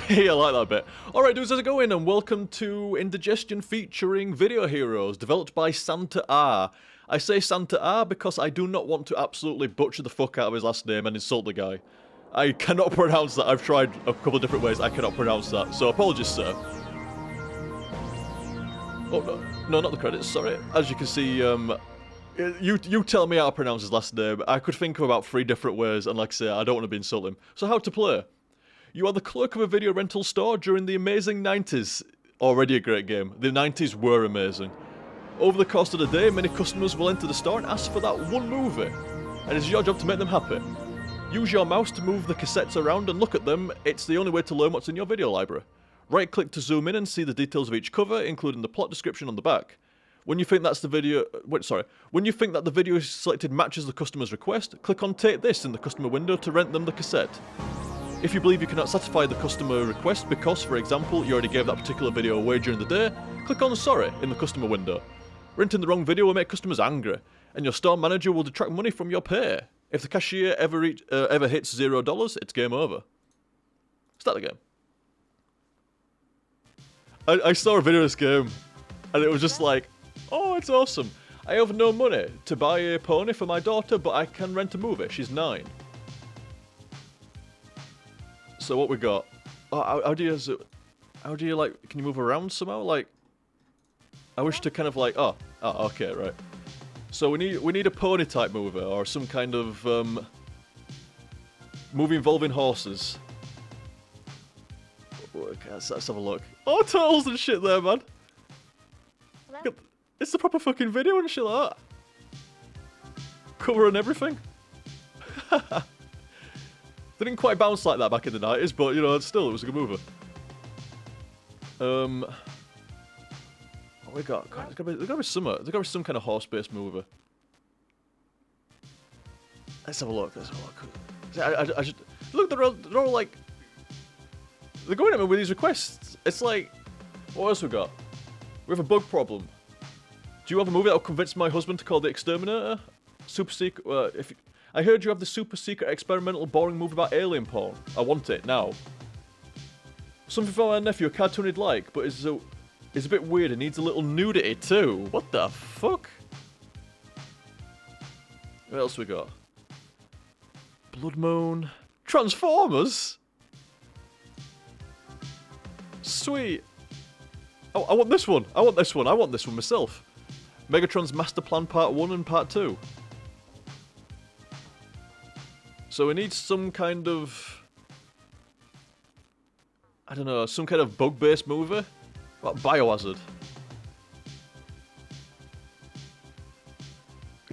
Hey, I like that bit. Alright dudes, how's it going? And welcome to Indigestion featuring Video Heroes, developed by Santa R. I say Santa R because I do not want to absolutely butcher the fuck out of his last name and insult the guy. I cannot pronounce that. I've tried a couple of different ways. I cannot pronounce that. So apologies, sir. Oh, no, not the credits, sorry. As you can see, you tell me how to pronounce his last name. I could think of about 3 different ways, and like I say, I don't want to be insulting him. So how to play? You are the clerk of a video rental store during the amazing 90s. Already a great game. The 90s were amazing. Over the course of the day, many customers will enter the store and ask for that one movie. And it's your job to make them happy. Use your mouse to move the cassettes around and look at them. It's the only way to learn what's in your video library. Right click to zoom in and see the details of each cover, including the plot description on the back. When you think that's the video, when you think that the video selected matches the customer's request, click on Take This in the customer window to rent them the cassette. If you believe you cannot satisfy the customer request because, for example, you already gave that particular video away during the day, click on Sorry in the customer window. Renting the wrong video will make customers angry, and your store manager will detract money from your pay. If the cashier ever hits $0, it's game over. Start the game. I saw a video of this game, and it was just like, oh, it's awesome. I have no money to buy a pony for my daughter, but I can rent a movie. She's 9. So what we got? Oh, how do you like? Can you move around somehow? Like, I wish to kind of like. Oh, okay, right. So we need a pony type movie or some kind of movie involving horses. Okay, let's have a look. Oh, turtles and shit there, man. Hello? It's the proper fucking video and shit like that. Cover and everything. They didn't quite bounce like that back in the 90s, but, you know, still, it was a good movie. What we got? God, there's gotta be some kind of horse-based movie. Let's have a look, I just... Look, they're all like... They're going at me with these requests. It's like... What else we got? We have a bug problem. Do you have a movie that'll convince my husband to call The Exterminator? Super secret... I heard you have the super secret experimental boring movie about alien porn. I want it, now. Something for my nephew, a cartoon he'd like, but it's a bit weird and needs a little nudity too. What the fuck? What else we got? Blood Moon. Transformers? Sweet. Oh, I want this one. I want this one myself. Megatron's Master Plan Part 1 and Part 2. So we need some kind of... I don't know, some kind of bug-based movie? What, Biohazard?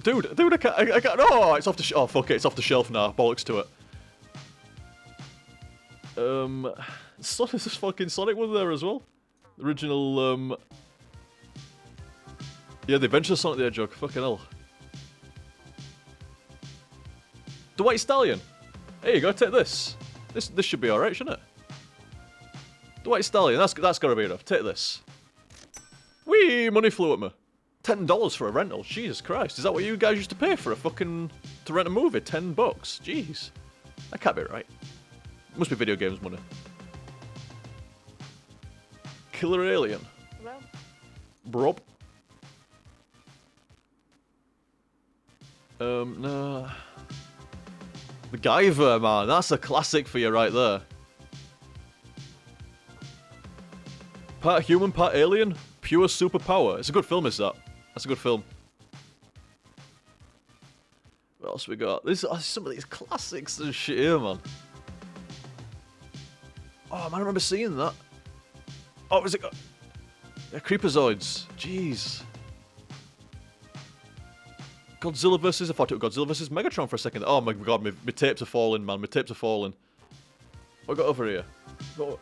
Dude, I can't... Oh, it's off the... Oh, fuck it, it's off the shelf now. Bollocks to it. There's this fucking Sonic one there as well. The original, Yeah, the Adventure of Sonic the Hedgehog. Fucking hell. The White Stallion. Here you go, take this. This should be alright, shouldn't it? The White Stallion, that's gotta be enough. Take this. Whee! Money flew at me. $10 for a rental. Jesus Christ. Is that what you guys used to pay for a fucking... to rent a movie? $10? Jeez. That can't be right. Must be video games money. Killer Alien. Hello? Brob. No... The Guyver, man. That's a classic for you right there. Part human, part alien. Pure superpower. It's a good film, is that? That's a good film. What else we got? There's some of these classics and shit here, man. Oh, man, I remember seeing that. Oh, was it... Yeah, Creepazoids. Jeez. Godzilla versus... I thought it was Godzilla versus Megatron for a second. Oh my god, my tapes are falling, man. My tapes are falling. What got over here? Got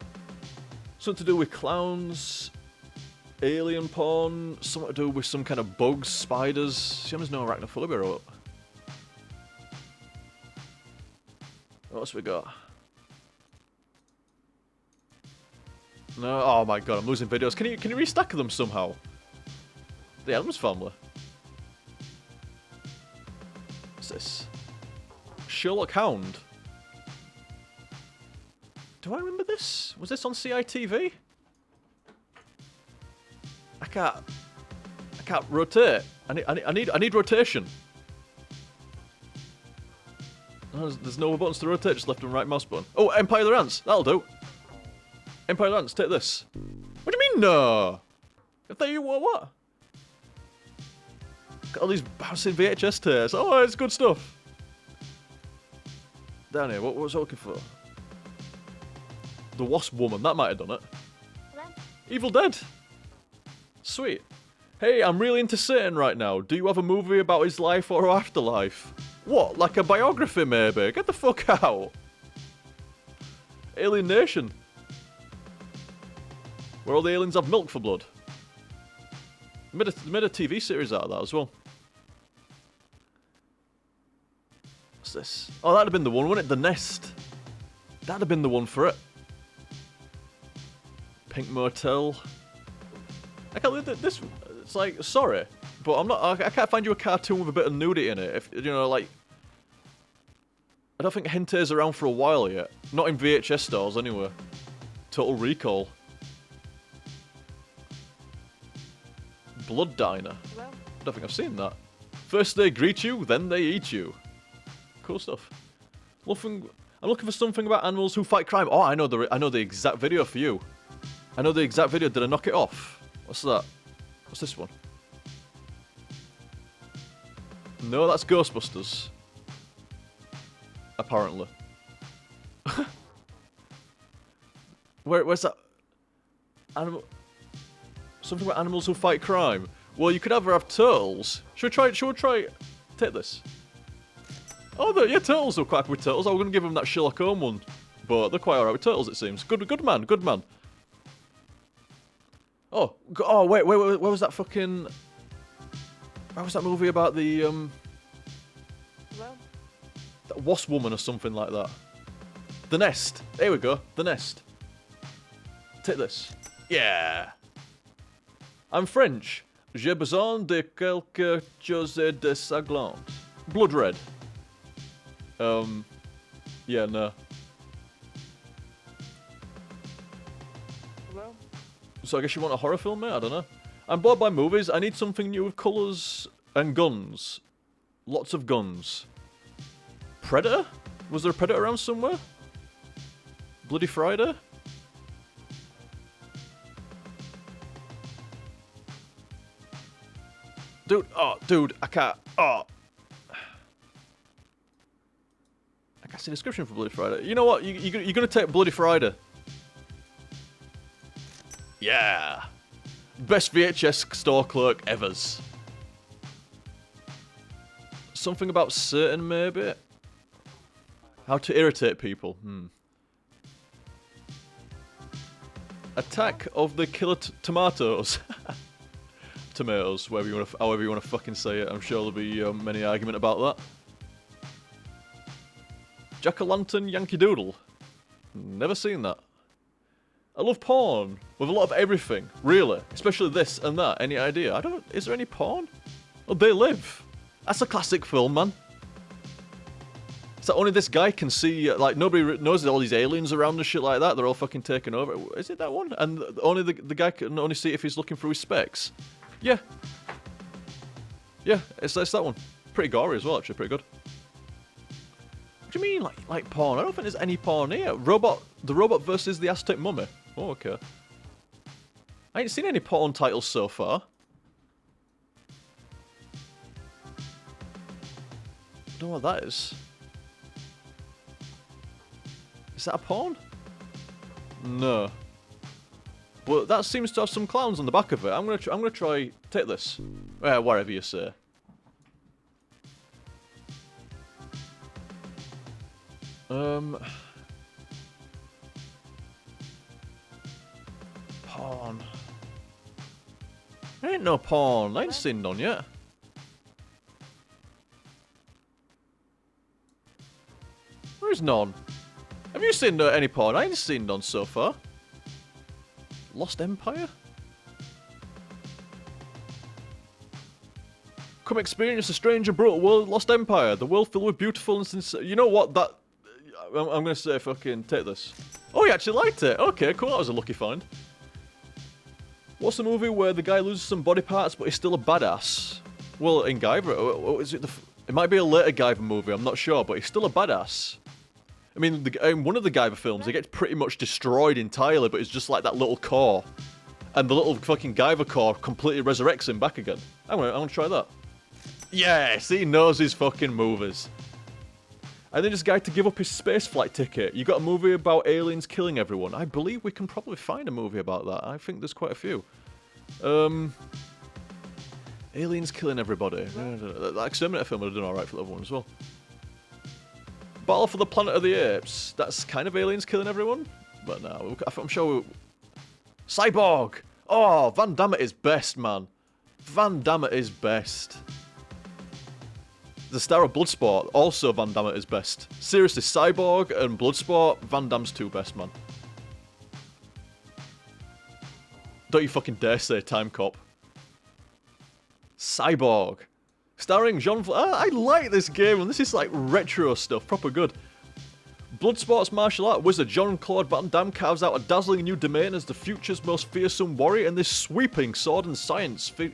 something to do with clowns, alien porn, something to do with some kind of bugs, spiders. See, there's no arachnophobia or what? What else we got? No, oh my god, I'm losing videos. Can you restack them somehow? The Addams Family. What's this? Sherlock Hound. Do I remember this? Was this on CITV? I can't rotate. I need rotation. Oh, there's no buttons to rotate, just left and right mouse button. Oh, Empire of the Ants. That'll do. Empire of the Ants, take this. What do you mean, no? If they what? Got all these bouncing VHS tears. Oh, it's good stuff. Down here, what was I looking for? The Wasp Woman, that might have done it. Hello? Evil Dead. Sweet. Hey, I'm really into Satan right now. Do you have a movie about his life or afterlife? What, like a biography maybe? Get the fuck out. Alien Nation. Where all the aliens have milk for blood. They made a TV series out of that as well. What's this? Oh, that'd have been the one, wouldn't it? The Nest. That'd have been the one for it. Pink Motel. I can't this. It's like, sorry, but I'm not. I can't find you a cartoon with a bit of nudity in it. If you know, like, I don't think hentai's around for a while yet. Not in VHS stores anyway. Total Recall. Blood Diner. Hello? I don't think I've seen that. First they greet you, then they eat you. Cool stuff. I'm looking for something about animals who fight crime. Oh, I know the exact video for you. I know the exact video. Did I knock it off? What's that? What's this one? No, that's Ghostbusters. Apparently. Where's that? Something about animals who fight crime. Well, you could either have turtles. Should we try? Take this. Oh, yeah, turtles are quite happy with turtles. I was going to give them that Sherlock Holmes one, but they're quite alright with turtles, it seems. Good man. Oh, wait, where was that fucking... Where was that movie about the, Hello? that Wasp Woman or something like that? The Nest. Here we go. The Nest. Take this. Yeah. I'm French. J'ai besoin de quelque chose de sanglant. Blood red. Yeah, no. Hello? So I guess you want a horror film, mate? I don't know. I'm bored by movies. I need something new with colours and guns. Lots of guns. Predator? Was there a Predator around somewhere? Bloody Friday? Dude, I can't. I can't see the description for Bloody Friday. You know what? You're gonna take Bloody Friday. Yeah. Best VHS store clerk ever's. Something about Satan, maybe? How to irritate people. Attack of the Killer Tomatoes. Tomatoes, however you want to fucking say it. I'm sure there'll be many argument about that. Jack-o'-lantern Yankee Doodle. Never seen that. I love porn with a lot of everything, really. Especially this and that. Any idea? Is there any porn? Oh, They Live. That's a classic film, man. It's like only this guy can see, like, nobody knows there's all these aliens around and shit like that. They're all fucking taken over. Is it that one? And only the guy can only see if he's looking through his specs. Yeah. Yeah, it's that one. Pretty gory as well, actually. Pretty good. What do you mean, like porn? I don't think there's any porn here. The Robot versus the Aztec Mummy. Oh, okay. I ain't seen any porn titles so far. I don't know what that is. Is that a porn? No. But that seems to have some clowns on the back of it. I'm gonna try. Take this. Whatever you say. Porn. There ain't no porn. I ain't seen none yet. There is none. Have you seen any porn? I ain't seen none so far. Lost Empire? Come experience a strange and brutal world, Lost Empire. The world filled with beautiful and sincere... You know what? I'm gonna say fucking... Take this. Oh, you actually liked it. Okay, cool. That was a lucky find. What's the movie where the guy loses some body parts but he's still a badass? Well, in Guyver, is it it might be a later Guyver movie, I'm not sure, but he's still a badass. I mean, in one of the Guyver films, he gets pretty much destroyed entirely, but it's just like that little core. And the little fucking Guyver core completely resurrects him back again. I want to try that. Yes, he knows his fucking movies. And then this guy to give up his spaceflight ticket. You got a movie about aliens killing everyone. I believe we can probably find a movie about that. I think there's quite a few. Aliens killing everybody. That Exterminator film would have done alright for the other one as well. Battle for the Planet of the Apes. That's kind of aliens killing everyone. But no, I'm sure... Cyborg! Oh, Van Damme is best, man. Van Damme is best. The star of Bloodsport, also Van Damme is best. Seriously, Cyborg and Bloodsport, Van Damme's two best, man. Don't you fucking dare say Time Cop. Cyborg. Starring Jean... I like this game, and this is like retro stuff, proper good. Bloodsport's martial art wizard Jean-Claude Van Damme carves out a dazzling new domain as the future's most fearsome warrior in this sweeping sword and sci-fi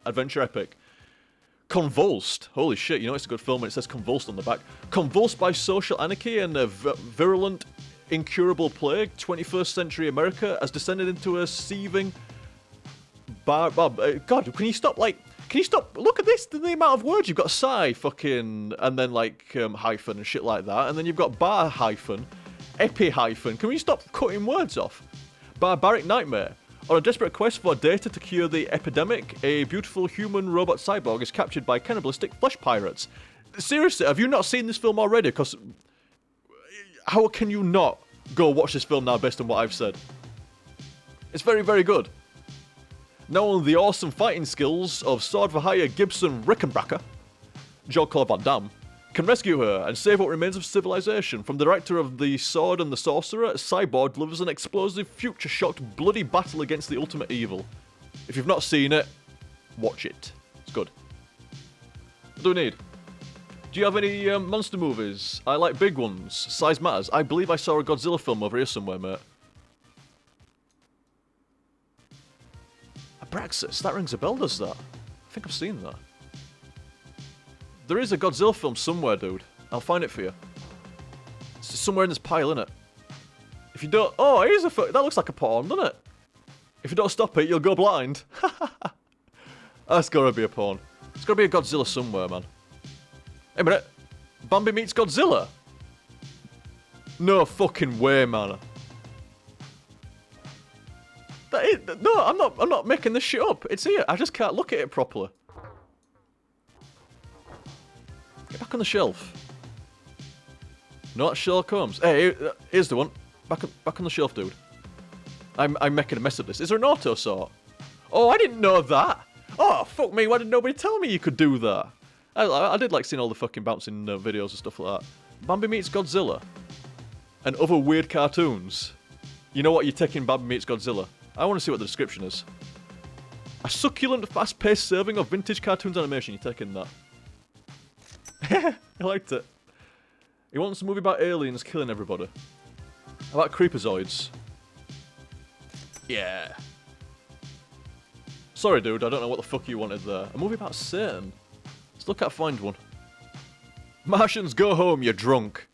adventure epic. Convulsed. Holy shit, you know it's a good film when it says convulsed on the back. Convulsed by social anarchy and a virulent, incurable plague, 21st century America has descended into a seething... God, can you stop, look at this, the amount of words you've got, psi, fucking, and then, hyphen and shit like that, and then you've got bar hyphen, epi hyphen, can we stop cutting words off? Barbaric nightmare. On a desperate quest for data to cure the epidemic, a beautiful human robot cyborg is captured by cannibalistic flesh pirates. Seriously, have you not seen this film already? Because how can you not go watch this film now based on what I've said? It's very, very good. Now the awesome fighting skills of sword for hire Gibson Rickenbacker, Jean-Claude Van Damme, can rescue her and save what remains of civilization. From the director of The Sword and the Sorcerer, Cyborg delivers an explosive, future-shocked, bloody battle against the ultimate evil. If you've not seen it, watch it. It's good. What do we need? Do you have any monster movies? I like big ones. Size matters. I believe I saw a Godzilla film over here somewhere, mate. Abraxas, that rings a bell, does that? I think I've seen that. There is a Godzilla film somewhere, dude. I'll find it for you. It's somewhere in this pile, innit? If you don't... Oh, here's a... That looks like a porn, doesn't it? If you don't stop it, you'll go blind. That's gotta be a porn. There's gotta be a Godzilla somewhere, man. Hey, a minute. Bambi meets Godzilla? No fucking way, man. No, I'm not making this shit up. It's here. I just can't look at it properly. Get back on the shelf. No, that's Sherlock Holmes. Hey, here's the one. Back on the shelf, dude. I'm making a mess of this. Is there an auto sort? Oh, I didn't know that. Oh, fuck me. Why did nobody tell me you could do that? I did like seeing all the fucking bouncing videos and stuff like that. Bambi meets Godzilla. And other weird cartoons. You know what? You're taking Bambi meets Godzilla. I want to see what the description is. A succulent, fast-paced serving of vintage cartoons animation. You're taking that. I liked it. He wants a movie about aliens killing everybody. How about creepazoids? Yeah. Sorry, dude. I don't know what the fuck you wanted there. A movie about Satan. Let's look at find one. Martians, go home. You're drunk.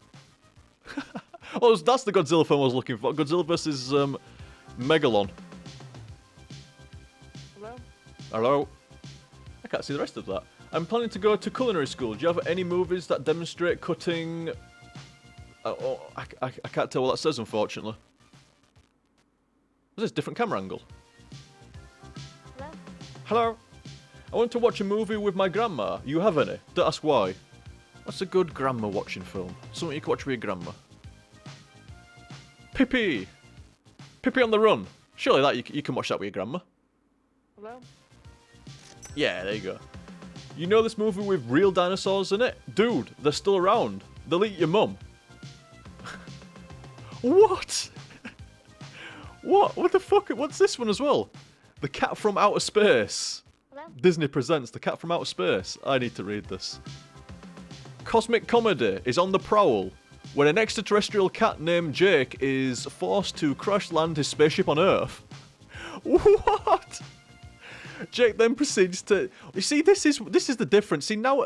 Oh, that's the Godzilla film I was looking for. Godzilla vs. Megalon. Hello? Hello? I can't see the rest of that. I'm planning to go to culinary school. Do you have any movies that demonstrate cutting... I can't tell what that says, unfortunately. What's this? Different camera angle? Hello? Hello? I want to watch a movie with my grandma. You have any? Don't ask why. What's a good grandma watching film? Something you can watch with your grandma. Pippi! Pippi on the Run. Surely that you can watch that with your grandma. Hello? Yeah, there you go. You know this movie with real dinosaurs in it? Dude, they're still around. They'll eat your mum. What? What? What the fuck? What's this one as well? The Cat from Outer Space. Hello? Disney presents The Cat from Outer Space. I need to read this. Cosmic comedy is on the prowl. when an extraterrestrial cat named Jake is forced to crash land his spaceship on Earth. What? Jake then proceeds to... You see, this is the difference. See, now,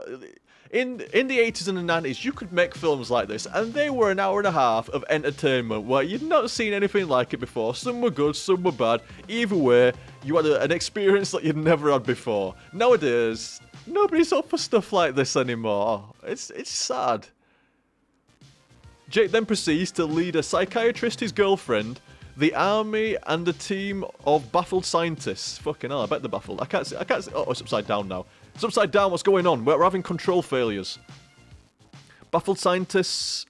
in the 80s and the 90s, you could make films like this, and they were an hour and a half of entertainment where you'd not seen anything like it before. Some were good, some were bad. Either way, you had an experience that you'd never had before. Nowadays, nobody's up for stuff like this anymore. It's sad. Jake then proceeds to lead a psychiatrist, his girlfriend, the army, and a team of baffled scientists. Fucking hell, I bet they're baffled. I can't see. Oh, it's upside down now. It's upside down, what's going on? We're having control failures. Baffled scientists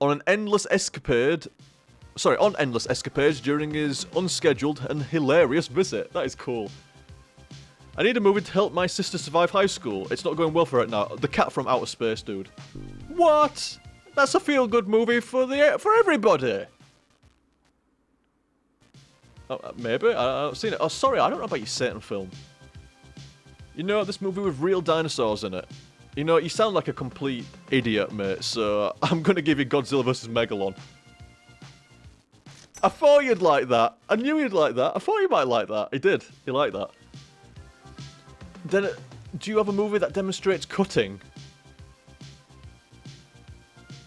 on endless escapades during his unscheduled and hilarious visit. That is cool. I need a movie to help my sister survive high school. It's not going well for her now. The Cat from Outer Space, dude. What? That's a feel-good movie for everybody. Oh, maybe. I haven't seen it. Oh, sorry, I don't know about your Satan film. You know, this movie with real dinosaurs in it. You know, you sound like a complete idiot, mate, so I'm gonna give you Godzilla vs. Megalon. I thought you'd like that. I knew you'd like that. I thought you might like that. He did. He liked that. Then, do you have a movie that demonstrates cutting?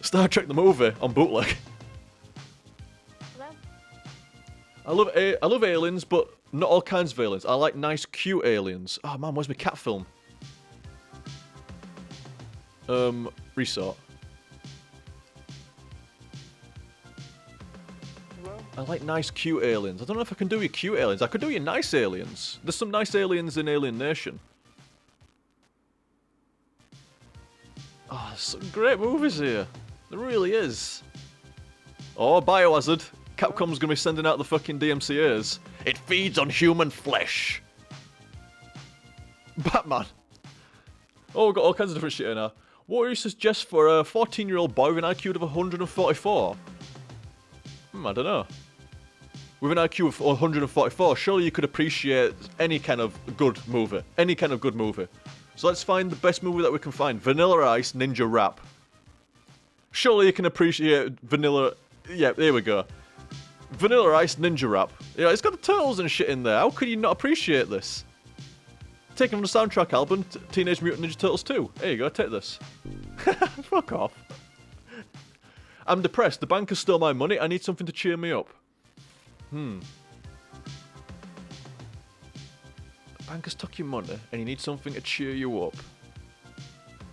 Star Trek the movie on bootleg. I love aliens, but not all kinds of aliens. I like nice, cute aliens. Oh man, where's my cat film? Resort. I like nice, cute aliens. I don't know if I can do your cute aliens. I could do your nice aliens. There's some nice aliens in Alien Nation. Oh, there's some great movies here. There really is. Oh, Biohazard. Capcom's gonna be sending out the fucking DMCA's. It feeds on human flesh. Batman. Oh, we've got all kinds of different shit here now. What do you suggest for a 14-year-old boy with an IQ of 144? I don't know. With an IQ of 144, surely you could appreciate any kind of good movie. Any kind of good movie. So let's find the best movie that we can find. Vanilla Ice Ninja Rap. Surely you can appreciate Vanilla... Yeah, here we go. Vanilla Ice Ninja Rap. Yeah, it's got the turtles and shit in there. How could you not appreciate this? Taken from the soundtrack album, Teenage Mutant Ninja Turtles 2. There you go, take this. Fuck off. I'm depressed. The bank has stole my money. I need something to cheer me up. The bank has took your money and you need something to cheer you up.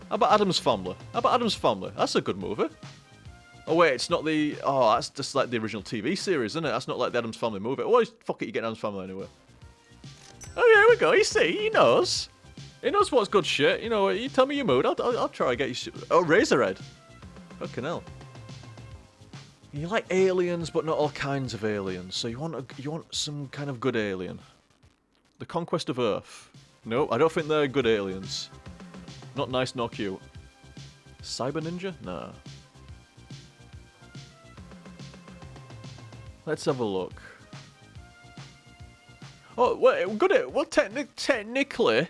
How about Addams Family? How about Addams Family? That's a good movie. Oh wait, it's not the... Oh, that's just like the original TV series, isn't it? That's not like the Addams Family movie. Why fuck it, you get Addams Family anyway? Oh yeah, here we go. You see, he knows. He knows what's good shit. You know, you tell me your mood. I'll try to get you shit. Oh, Razorhead. Fucking hell. You like aliens, but not all kinds of aliens. So you want some kind of good alien. The Conquest of Earth. No, I don't think they're good aliens. Not nice nor cute. Cyber Ninja? Nah. Let's have a look. Oh, wait, good at... Well, technically,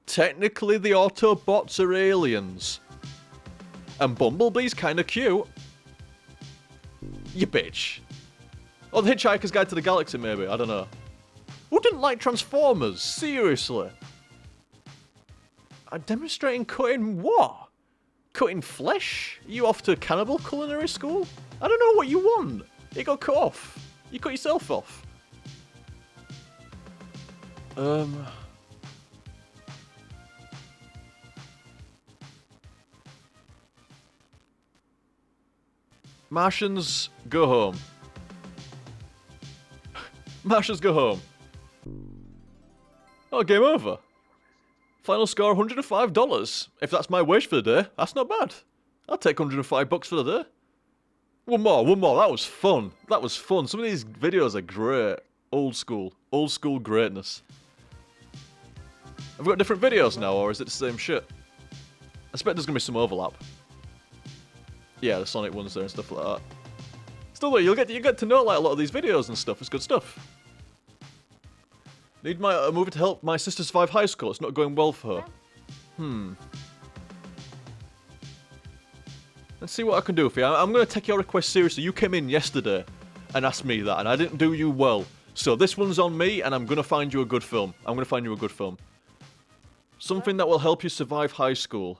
the Autobots are aliens. And Bumblebee's kind of cute. You bitch. Oh, The Hitchhiker's Guide to the Galaxy, maybe. I don't know. Who didn't like Transformers? Seriously. I'm demonstrating cutting what? Cutting flesh? Are you off to cannibal culinary school? I don't know what you want. You got cut off. You cut yourself off. Martians, go home. Martians, go home. Oh, game over. Final score, $105. If that's my wage for the day, that's not bad. I'll take $105 for the day. One more. That was fun. Some of these videos are great. Old school greatness. Have we got different videos now, or is it the same shit? I expect there's gonna be some overlap. Yeah, the Sonic ones there and stuff like that. Still though, you get to know like a lot of these videos and stuff. It's good stuff. Need a movie to help my sister survive high school. It's not going well for her. Let's see what I can do for you. I'm going to take your request seriously. You came in yesterday and asked me that, and I didn't do you well. So this one's on me, and I'm going to find you a good film. I'm going to find you a good film. Something that will help you survive high school.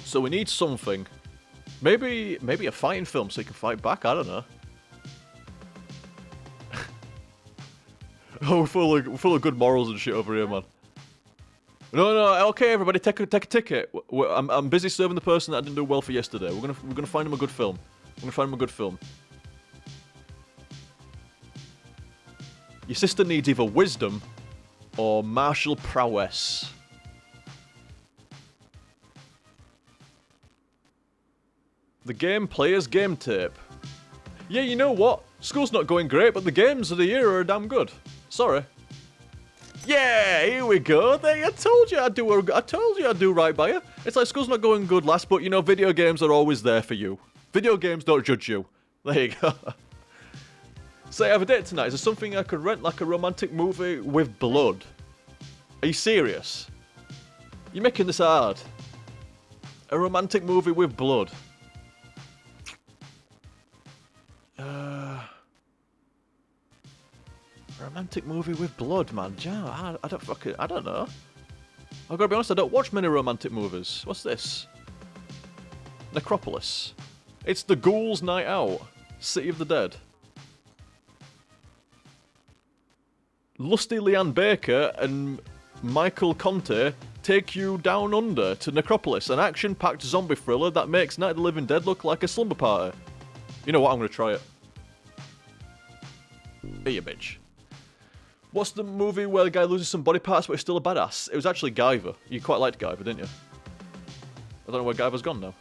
So we need something. Maybe a fighting film so you can fight back. I don't know. Oh, we're full of good morals and shit over here, man. No. Okay, everybody, take a ticket. I'm busy serving the person that I didn't do well for yesterday. We're gonna find him a good film. We're gonna find him a good film. Your sister needs either wisdom or martial prowess. The game player's game tape. Yeah, you know what? School's not going great, but the games of the year are damn good. Sorry. Yeah, here we go. There, I told you I'd do right by you. It's like school's not going good, lass, but you know, video games are always there for you. Video games don't judge you. There you go. So I have a date tonight. Is there something I could rent, like a romantic movie with blood? Are you serious? You're making this hard. A romantic movie with blood. Romantic movie with blood, man. Yeah, I don't know. I've got to be honest, I don't watch many romantic movies. What's this? Necropolis. It's the Ghouls' Night Out. City of the Dead. Lusty Leanne Baker and Michael Conte take you down under to Necropolis, an action-packed zombie thriller that makes Night of the Living Dead look like a slumber party. You know what? I'm going to try it. Here you bitch. What's the movie where the guy loses some body parts but is still a badass? It was actually Guyver. You quite liked Guyver, didn't you? I don't know where Guyver's gone now.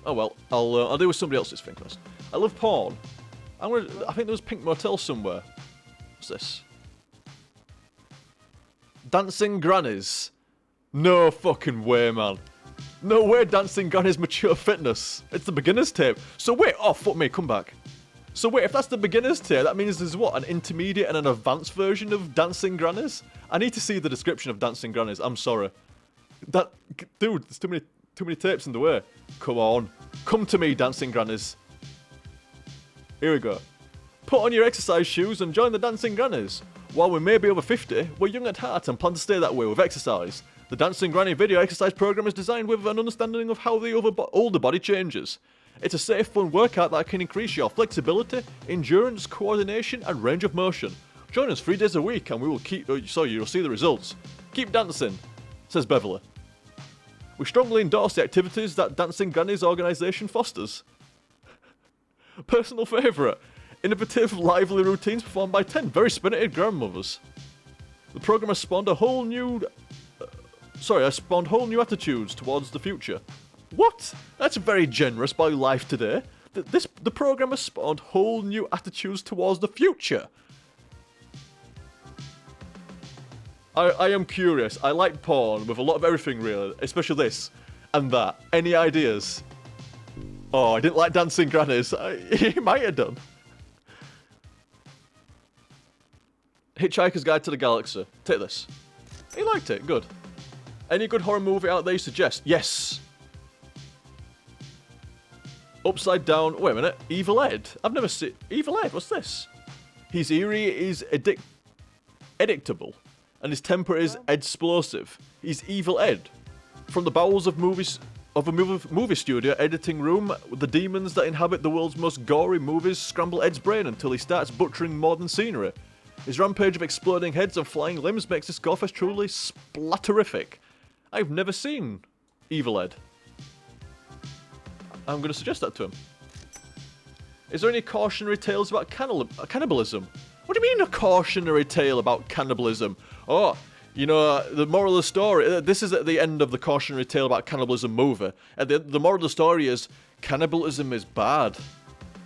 Oh well, I'll deal with somebody else's thing first. I love porn. I think there was Pink Motel somewhere. What's this? Dancing Grannies. No fucking way, man. No way Dancing Grannies Mature Fitness. It's the beginner's tape. So wait, oh fuck me, come back. So wait, if that's the beginner's tier, that means there's what, an intermediate and an advanced version of Dancing Grannies? I need to see the description of Dancing Grannies, I'm sorry. Dude, there's too many tapes in the way. Come on. Come to me, Dancing Grannies. Here we go. Put on your exercise shoes and join the Dancing Grannies. While we may be over 50, we're young at heart and plan to stay that way with exercise. The Dancing Granny video exercise program is designed with an understanding of how the older body changes. It's a safe, fun workout that can increase your flexibility, endurance, coordination, and range of motion. Join us 3 days a week and we will you'll see the results. Keep dancing, says Beverly. We strongly endorse the activities that Dancing Grannies organisation fosters. Personal favourite. Innovative, lively routines performed by 10 very spirited grandmothers. The program has spawned whole new attitudes towards the future. What? That's very generous by Life Today. The program has spawned whole new attitudes towards the future. I am curious. I like porn with a lot of everything, really, especially this and that. Any ideas? Oh, I didn't like Dancing Grannies. He might have done. Hitchhiker's Guide to the Galaxy. Take this. He liked it. Good. Any good horror movie out there you suggest? Yes. Upside Down. Wait a minute. Evil Ed. I've never seen Evil Ed. What's this? His eerie is addictable, and his temper is explosive. He's Evil Ed. From the bowels of a movie studio editing room, the demons that inhabit the world's most gory movies scramble Ed's brain until he starts butchering modern scenery. His rampage of exploding heads and flying limbs makes this gorefest truly splatterific. I've never seen Evil Ed. I'm going to suggest that to him. Is there any cautionary tales about cannibalism? What do you mean a cautionary tale about cannibalism? Oh, you know, the moral of the story, this is at the end of the cautionary tale about cannibalism movie. The moral of the story is, cannibalism is bad.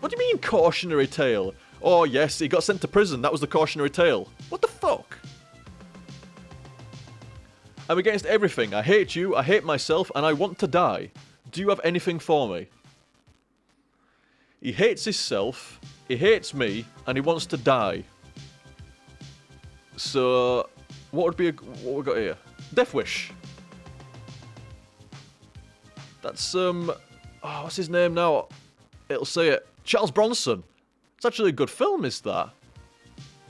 What do you mean cautionary tale? Oh yes, he got sent to prison, that was the cautionary tale. What the fuck? I'm against everything. I hate you, I hate myself, and I want to die. Do you have anything for me? He hates himself, he hates me, and he wants to die. So, what we got here? Death Wish. That's, what's his name now? It'll say it. Charles Bronson. It's actually a good film, is that?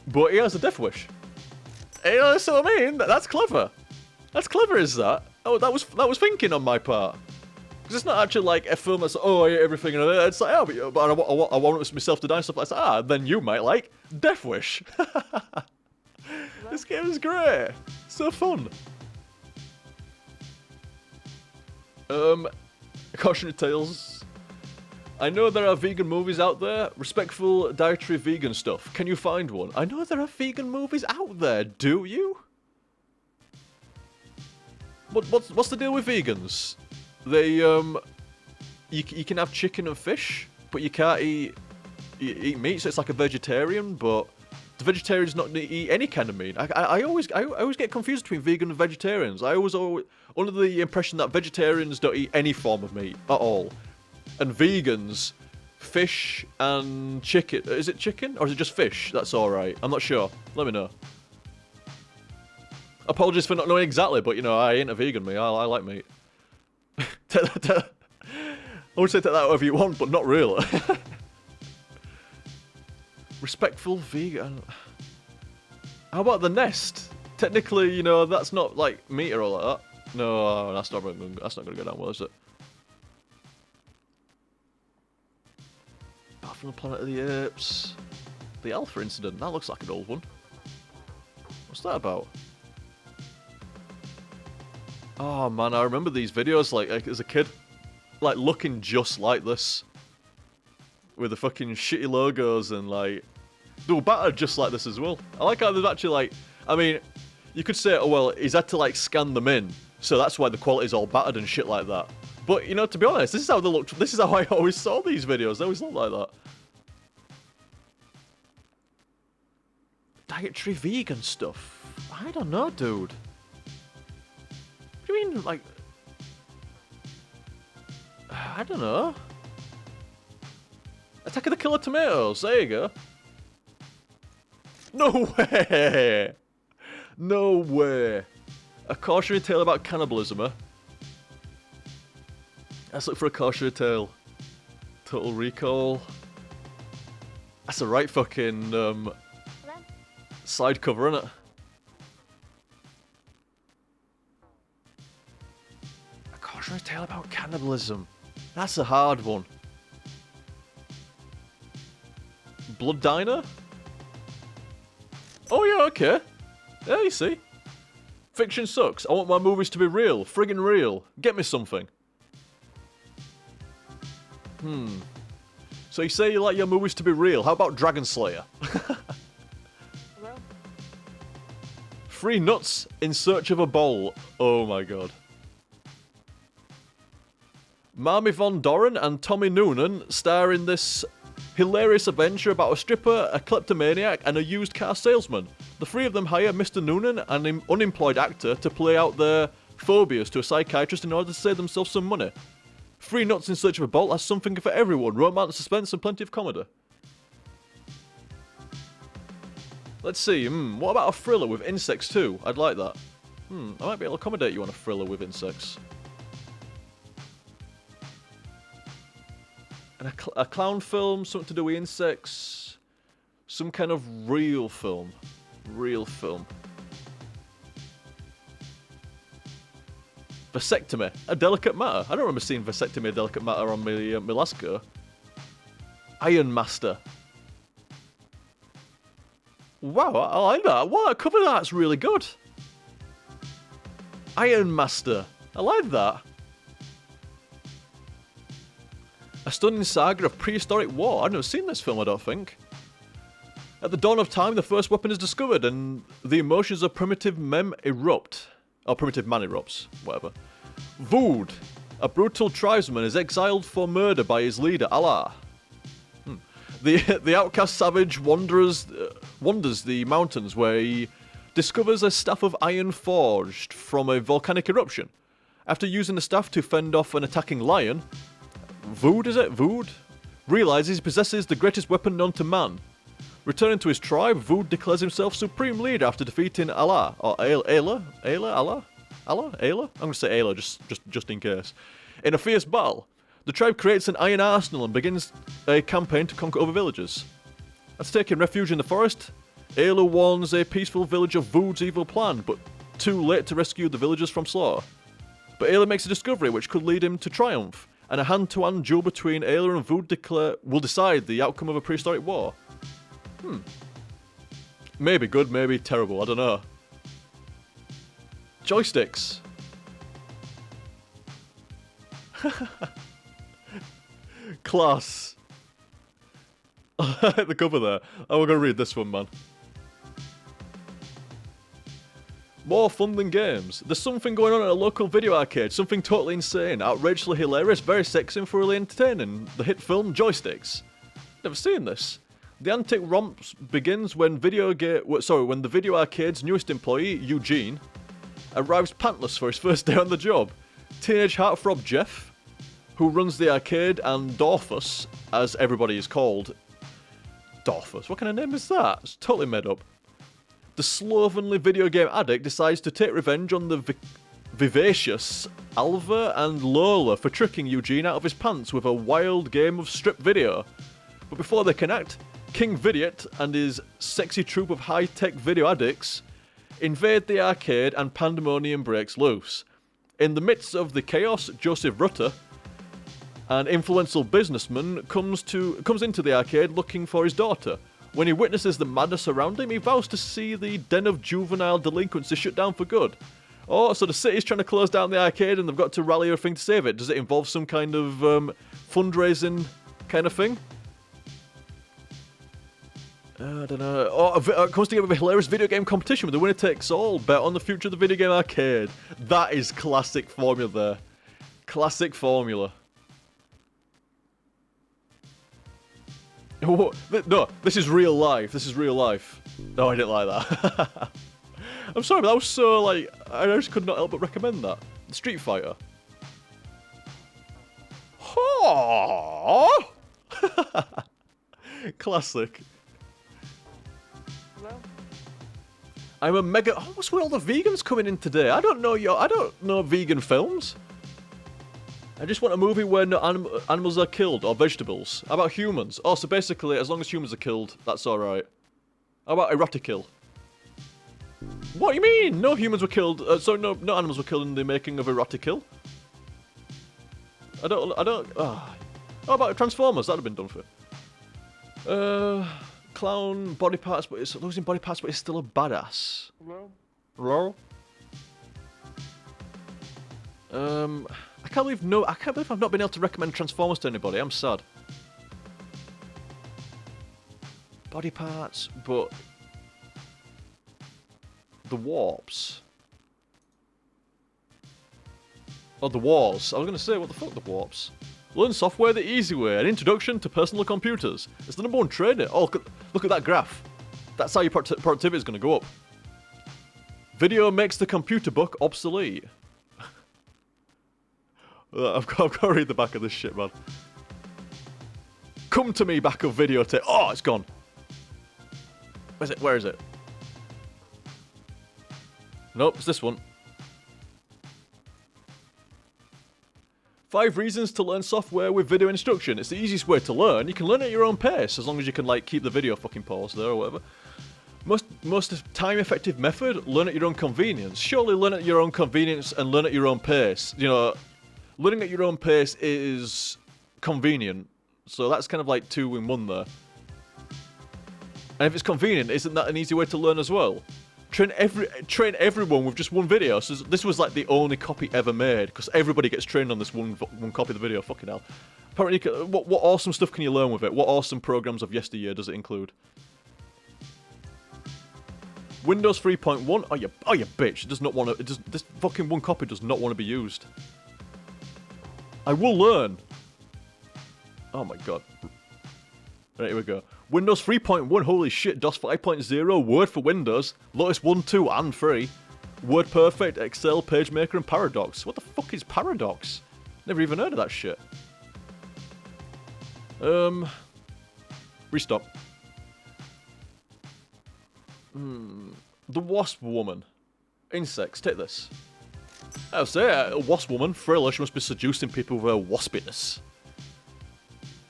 But he has a death wish. You know, that's what I mean. That's clever. That's clever, is that? Oh, that was thinking on my part. Because it's not actually like a film that's, oh, I hate everything. And it's like, oh, but I want myself to die and stuff like that. Ah, then you might like Death Wish. This game is great. So fun. Cautionary tales. I know there are vegan movies out there. Respectful dietary vegan stuff. Can you find one? I know there are vegan movies out there. Do you? What's the deal with vegans? They you can have chicken and fish, but you can't eat meat. So it's like a vegetarian, but the vegetarians not eat any kind of meat. I always get confused between vegan and vegetarians. I always under the impression that vegetarians don't eat any form of meat at all, and vegans, fish and chicken. Is it chicken or is it just fish? That's all right. I'm not sure. Let me know. Apologies for not knowing exactly, but you know, I ain't a vegan, me. I like meat. I would say take that however you want, but not really. Respectful vegan. How about the nest? Technically, you know, that's not like meat or all like that. No, that's not gonna go down well, is it? Back from the Planet of the Apes. The Alpha incident. That looks like an old one. What's that about? Oh man, I remember these videos like as a kid, like looking just like this, with the fucking shitty logos and like they were battered just like this as well. I like how they've actually like, I mean, you could say, oh well, he's had to like scan them in, so that's why the quality's all battered and shit like that. But you know, to be honest, this is how they looked. This is how I always saw these videos. They always looked like that. Dietary vegan stuff. I don't know, dude. What do you mean, like... I don't know. Attack of the Killer Tomatoes. There you go. No way! No way. A cautionary tale about cannibalism, huh? Let's look for a cautionary tale. Total Recall. That's a right fucking, side cover, innit? A cautionary tale about cannibalism. That's a hard one. Blood Diner? Oh yeah, okay. Yeah, you see. Fiction sucks. I want my movies to be real. Friggin' real. Get me something. So you say you like your movies to be real. How about Dragon Slayer? Hello? Free nuts in search of a bowl. Oh my god. Marmy Von Doren and Tommy Noonan star in this hilarious adventure about a stripper, a kleptomaniac, and a used car salesman. The three of them hire Mr. Noonan, an unemployed actor, to play out their phobias to a psychiatrist in order to save themselves some money. Free nuts in search of a bolt has something for everyone. Romance, suspense, and plenty of comedy. Let's see. What about a thriller with insects too? I'd like that. I might be able to accommodate you on a thriller with insects. And a clown film, something to do with insects. Some kind of real film. Real film. Vasectomy, a delicate matter. I don't remember seeing Vasectomy, a delicate matter on my last go. Iron Master. Wow, I like that. Wow, cover that's really good. Iron Master. I like that. A stunning saga of prehistoric war. I've never seen this film, I don't think. At the dawn of time, the first weapon is discovered, and the emotions of primitive men erupt. Or primitive man erupts, whatever. Vood, a brutal tribesman, is exiled for murder by his leader, Allah. The outcast savage wanders the mountains where he discovers a staff of iron forged from a volcanic eruption. After using the staff to fend off an attacking lion, Vood realizes he possesses the greatest weapon known to man. Returning to his tribe, Vood declares himself supreme leader after defeating Allah, or Allah? I'm going to say Ayla, just in case. In a fierce battle, the tribe creates an iron arsenal and begins a campaign to conquer other villages. After taking refuge in the forest, Ayla warns a peaceful village of Vood's evil plan, but too late to rescue the villagers from slaughter. But Ayla makes a discovery which could lead him to triumph, and a hand-to-hand duel between Ayla and Vood will decide the outcome of a prehistoric war. Maybe good, maybe terrible, I don't know. Joysticks. Class. The cover there. Oh, we're gonna read this one, man. More fun than games. There's something going on at a local video arcade. Something totally insane, outrageously hilarious, very sexy and thoroughly entertaining. The hit film Joysticks. Never seen this. The antic romp begins when when the video arcade's newest employee, Eugene, arrives pantless for his first day on the job. Teenage heartthrob Jeff, who runs the arcade, and Dorfus, as everybody is called. Dorfus? What kind of name is that? It's totally made up. The slovenly video game addict decides to take revenge on the vivacious Alva and Lola for tricking Eugene out of his pants with a wild game of strip video. But before they can act, King Vidiot and his sexy troupe of high-tech video addicts invade the arcade and pandemonium breaks loose. In the midst of the chaos, Joseph Rutter, an influential businessman, comes into the arcade looking for his daughter. When he witnesses the madness around him, he vows to see the den of juvenile delinquency shut down for good. Oh, so the city's trying to close down the arcade and they've got to rally everything to save it. Does it involve some kind of fundraising kind of thing? I don't know. Oh, it comes together with a hilarious video game competition with the winner takes all. Bet on the future of the video game arcade. That is classic formula there. Classic formula. No, this is real life. This is real life. No, I didn't like that. I'm sorry, but that was so, like, I just could not help but recommend that. Street Fighter. Oh! Classic. Hello? I'm a mega... Oh, what's with all the vegans coming in today? I don't know vegan films. I just want a movie where no animals are killed, or vegetables. How about humans? Oh, so basically, as long as humans are killed, that's alright. How about Erotica? What do you mean? No humans were killed, no animals were killed in the making of Erotica? How about Transformers? That'd have been done for it. Clown, body parts, but it's losing body parts, but it's still a badass. Hello? Hello? I can't believe I've not been able to recommend Transformers to anybody. I'm sad. Body parts, but the warps. Oh, the wars. I was gonna say, what the fuck, the warps? Learn software the easy way. An introduction to personal computers. It's the #1 training. Oh, look at that graph. That's how your productivity is gonna go up. Video makes the computer book obsolete. I've got to read the back of this shit, man. Come to me, back of videotape. Oh, it's gone. Where's it? Where is it? Nope, it's this one. 5 reasons to learn software with video instruction. It's the easiest way to learn. You can learn at your own pace, as long as you can, like, keep the video fucking paused there or whatever. Most time-effective method, learn at your own convenience. Surely learn at your own convenience and learn at your own pace. You know, learning at your own pace is convenient. So that's kind of like 2 in 1 there. And if it's convenient, isn't that an easy way to learn as well? Train everyone with just one video. So this was like the only copy ever made, because everybody gets trained on this one copy of the video. Fucking hell. Apparently, what awesome stuff can you learn with it? What awesome programs of yesteryear does it include? Windows 3.1. Oh you bitch! It does not want to. This fucking one copy does not want to be used. I will learn. Oh my god. Right, here we go. Windows 3.1, holy shit, DOS 5.0, Word for Windows, Lotus 1, 2, and 3, WordPerfect, Excel, PageMaker, and Paradox. What the fuck is Paradox? Never even heard of that shit. Restop. The Wasp Woman. Insects, take this. I'll say, a wasp woman, thriller, she must be seducing people with her waspiness.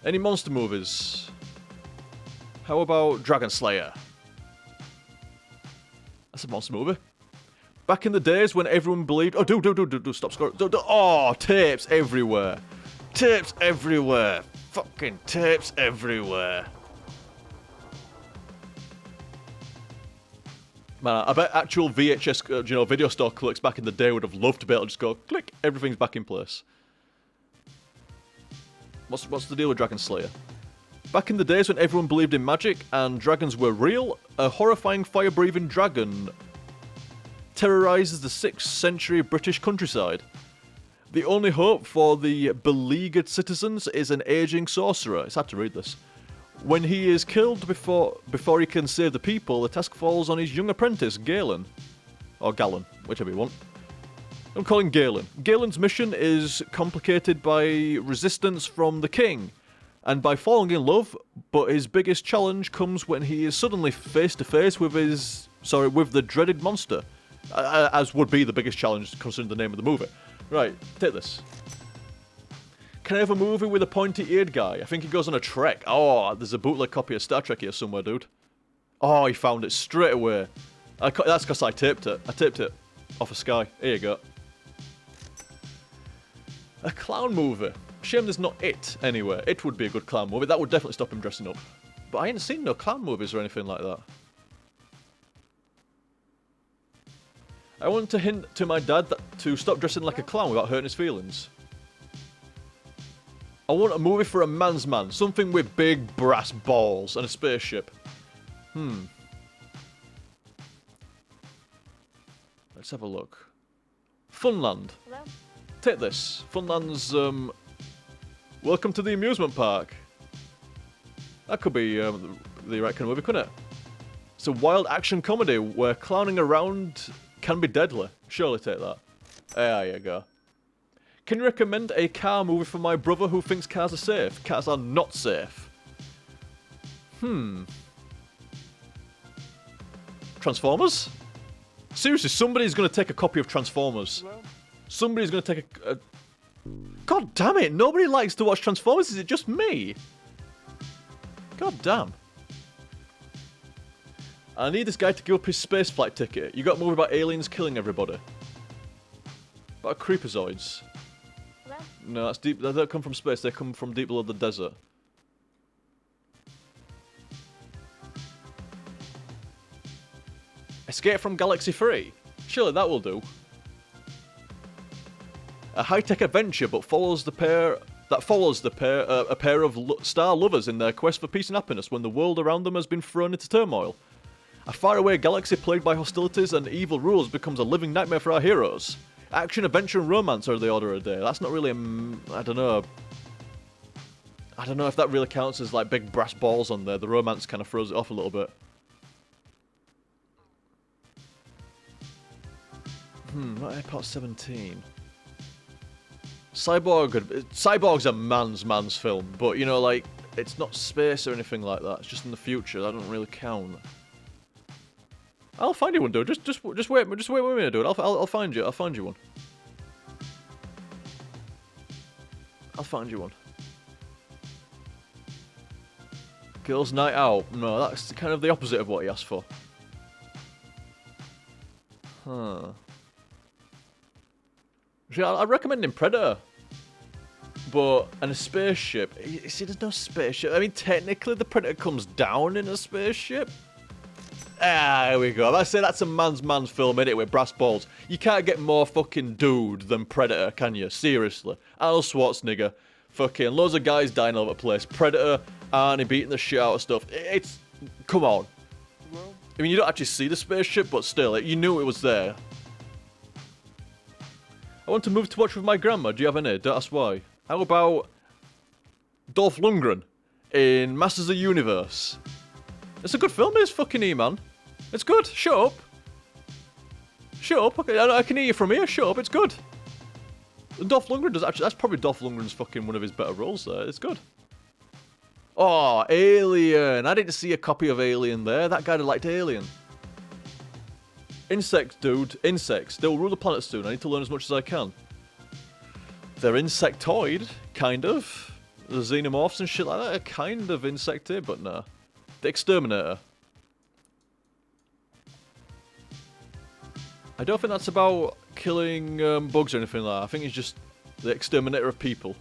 Any monster movies? How about Dragon Slayer? That's a monster movie. Back in the days when everyone believed... Oh, do, stop scoring. Oh, tapes everywhere. Tapes everywhere. Fucking tapes everywhere. Man, I bet actual VHS, video store clerks back in the day would have loved to be able to just go, click, everything's back in place. What's the deal with Dragon Slayer? Back in the days when everyone believed in magic and dragons were real, a horrifying fire-breathing dragon terrorizes the 6th century British countryside. The only hope for the beleaguered citizens is an aging sorcerer. It's hard to read this. When he is killed before he can save the people, the task falls on his young apprentice, Galen. Or Galen, whichever you want. I'm calling Galen. Galen's mission is complicated by resistance from the king, and by falling in love, but his biggest challenge comes when he is suddenly face to face with the dreaded monster. As would be the biggest challenge considering the name of the movie. Right, take this. Can I have a movie with a pointy-eared guy? I think he goes on a trek. Oh, there's a bootleg copy of Star Trek here somewhere, dude. Oh, he found it straight away. That's because I taped it. I taped it off of Sky. Here you go. A clown movie. Shame there's not It anywhere. It would be a good clown movie. That would definitely stop him dressing up. But I ain't seen no clown movies or anything like that. I want to hint to my dad to stop dressing like a clown without hurting his feelings. I want a movie for a man's man. Something with big brass balls and a spaceship. Let's have a look. Funland. Hello? Take this. Funland's, Welcome to the amusement park. That could be the right kind of movie, couldn't it? It's a wild action comedy where clowning around can be deadly. Surely take that. There you go. Can you recommend a car movie for my brother who thinks cars are safe? Cars are not safe. Transformers? Seriously, somebody's going to take a copy of Transformers. Hello? Somebody's going to take a... God damn it, nobody likes to watch Transformers, is it just me? God damn. I need this guy to give up his spaceflight ticket. You got a movie about aliens killing everybody. About creepazoids. Hello? No, that's deep. They don't come from space. They come from deep below the desert. Escape from Galaxy 3. Surely that will do. A high-tech adventure, but follows a pair of star lovers in their quest for peace and happiness when the world around them has been thrown into turmoil. A faraway galaxy plagued by hostilities and evil rules becomes a living nightmare for our heroes. Action, adventure, and romance are the order of the day. That's not really I don't know. I don't know if that really counts as like big brass balls on there. The romance kind of throws it off a little bit. Not Airport 17. Cyborg's a man's film, but you know, like, it's not space or anything like that. It's just in the future. That doesn't really count. I'll find you one, dude. Just wait with me, dude. I'll find you. I'll find you one. I'll find you one. Girls' Night Out. No, that's kind of the opposite of what he asked for. See, I recommend him Predator. And a spaceship. You see, there's no spaceship. I mean, technically, the Predator comes down in a spaceship. There we go. I say that's a man's film, innit, with brass balls. You can't get more fucking dude than Predator, can you? Seriously. Arnold Schwarzenegger. Fucking loads of guys dying all over the place. Predator, Arnie beating the shit out of stuff. It's... Come on. Hello? I mean, you don't actually see the spaceship, but still, you knew it was there. I want to move to watch with my grandma. Do you have any? Don't ask why. How about Dolph Lundgren in Masters of the Universe? It's a good film, it's fucking E-Man. It's good. Shut up. Shut up. Okay, I can hear you from here. Shut up. It's good. And Dolph Lundgren does actually. That's probably Dolph Lundgren's fucking one of his better roles there. It's good. Oh, Alien. I didn't see a copy of Alien there. That guy that liked Alien. Insects, dude. Insects. They'll rule the planet soon. I need to learn as much as I can. They're insectoid, kind of. The xenomorphs and shit like that are kind of insected, but nah. The exterminator. I don't think that's about killing bugs or anything like that. I think it's just the exterminator of people.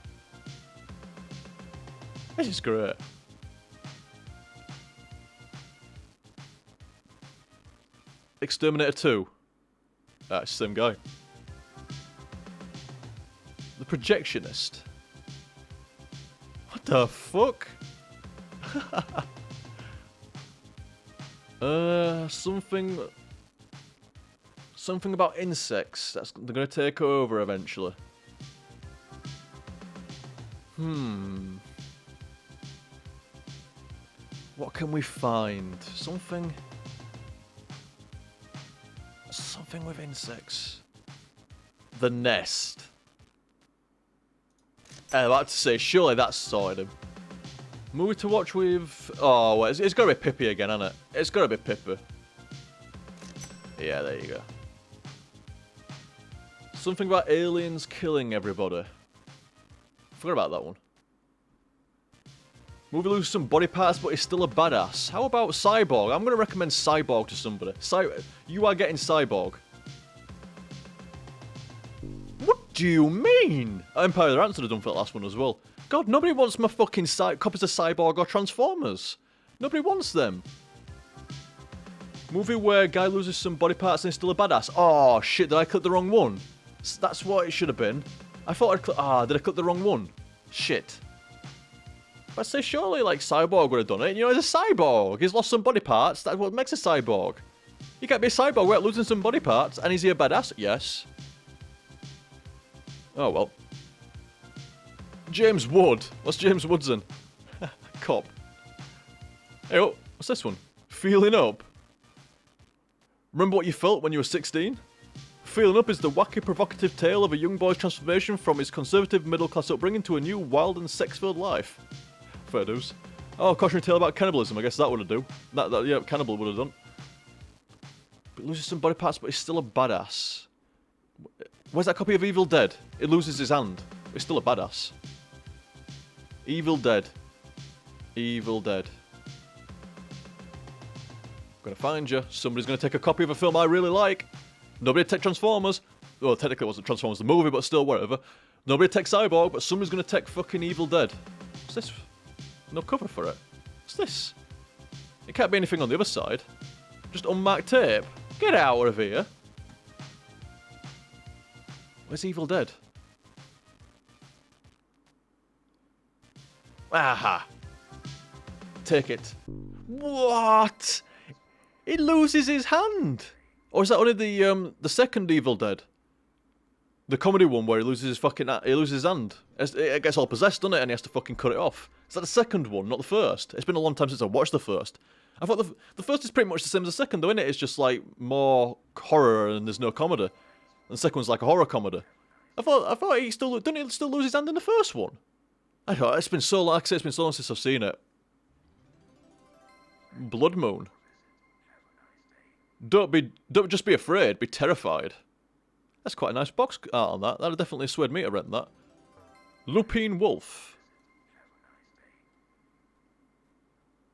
This is great. Exterminator 2. Ah, it's the same guy. The projectionist. What the fuck? Something about insects. They're gonna take over eventually. What can we find? Something with insects. The nest. I'm about to say, surely that's sorted him. Movie to watch with... Oh, wait, it's got to be Pippi again, hasn't it? It's got to be Pippi. Yeah, there you go. Something about aliens killing everybody. Forgot about that one. Movie loses some body parts, but he's still a badass. How about Cyborg? I'm going to recommend Cyborg to somebody. You are getting Cyborg. What do you mean? Empire of the Ants would have done for the last one as well. God, nobody wants my fucking copies of Cyborg or Transformers. Nobody wants them. Movie where guy loses some body parts and is still a badass. Oh, shit, did I click the wrong one? That's what it should have been. I thought I'd click... did I click the wrong one? Shit. I'd say surely, like, Cyborg would have done it. You know, he's a cyborg. He's lost some body parts. That's what makes a cyborg. You can't be a cyborg without losing some body parts. And is he a badass? Yes. Oh, well. James Wood. What's James Woodson? Cop. Hey, oh, what's this one? Feeling Up. Remember what you felt when you were 16? Feeling Up is the wacky, provocative tale of a young boy's transformation from his conservative middle-class upbringing to a new, wild and sex-filled life. Fair dues. Oh, cautionary tale about cannibalism. I guess that would have do. Yeah, cannibal would have done. But loses some body parts, but he's still a badass. Where's that copy of Evil Dead? It loses his hand. But he's still a badass. Evil Dead. Evil Dead. I'm gonna find you. Somebody's gonna take a copy of a film I really like. Nobody take Transformers. Well, technically it wasn't Transformers the movie, but still, whatever. Nobody take Cyborg, but somebody's gonna take fucking Evil Dead. What's this? No cover for it. What's this? It can't be anything on the other side. Just unmarked tape. Get out of here. Where's Evil Dead? Aha. Take it. What? He loses his hand. Or is that only the second Evil Dead? The comedy one where he loses his hand. It gets all possessed, doesn't it? And he has to fucking cut it off. Is that the second one, not the first? It's been a long time since I watched the first. I thought the first is pretty much the same as the second, though, isn't it? It's just like more horror and there's no comedy. And the second one's like a horror comedy. I thought didn't he still lose his hand in the first one? I don't know, it's been so long, like I say, it's been so long since I've seen it. Blood Moon. Don't just be afraid, be terrified. That's quite a nice box art on that. That'd definitely swayed me to rent that. Lupine Wolf.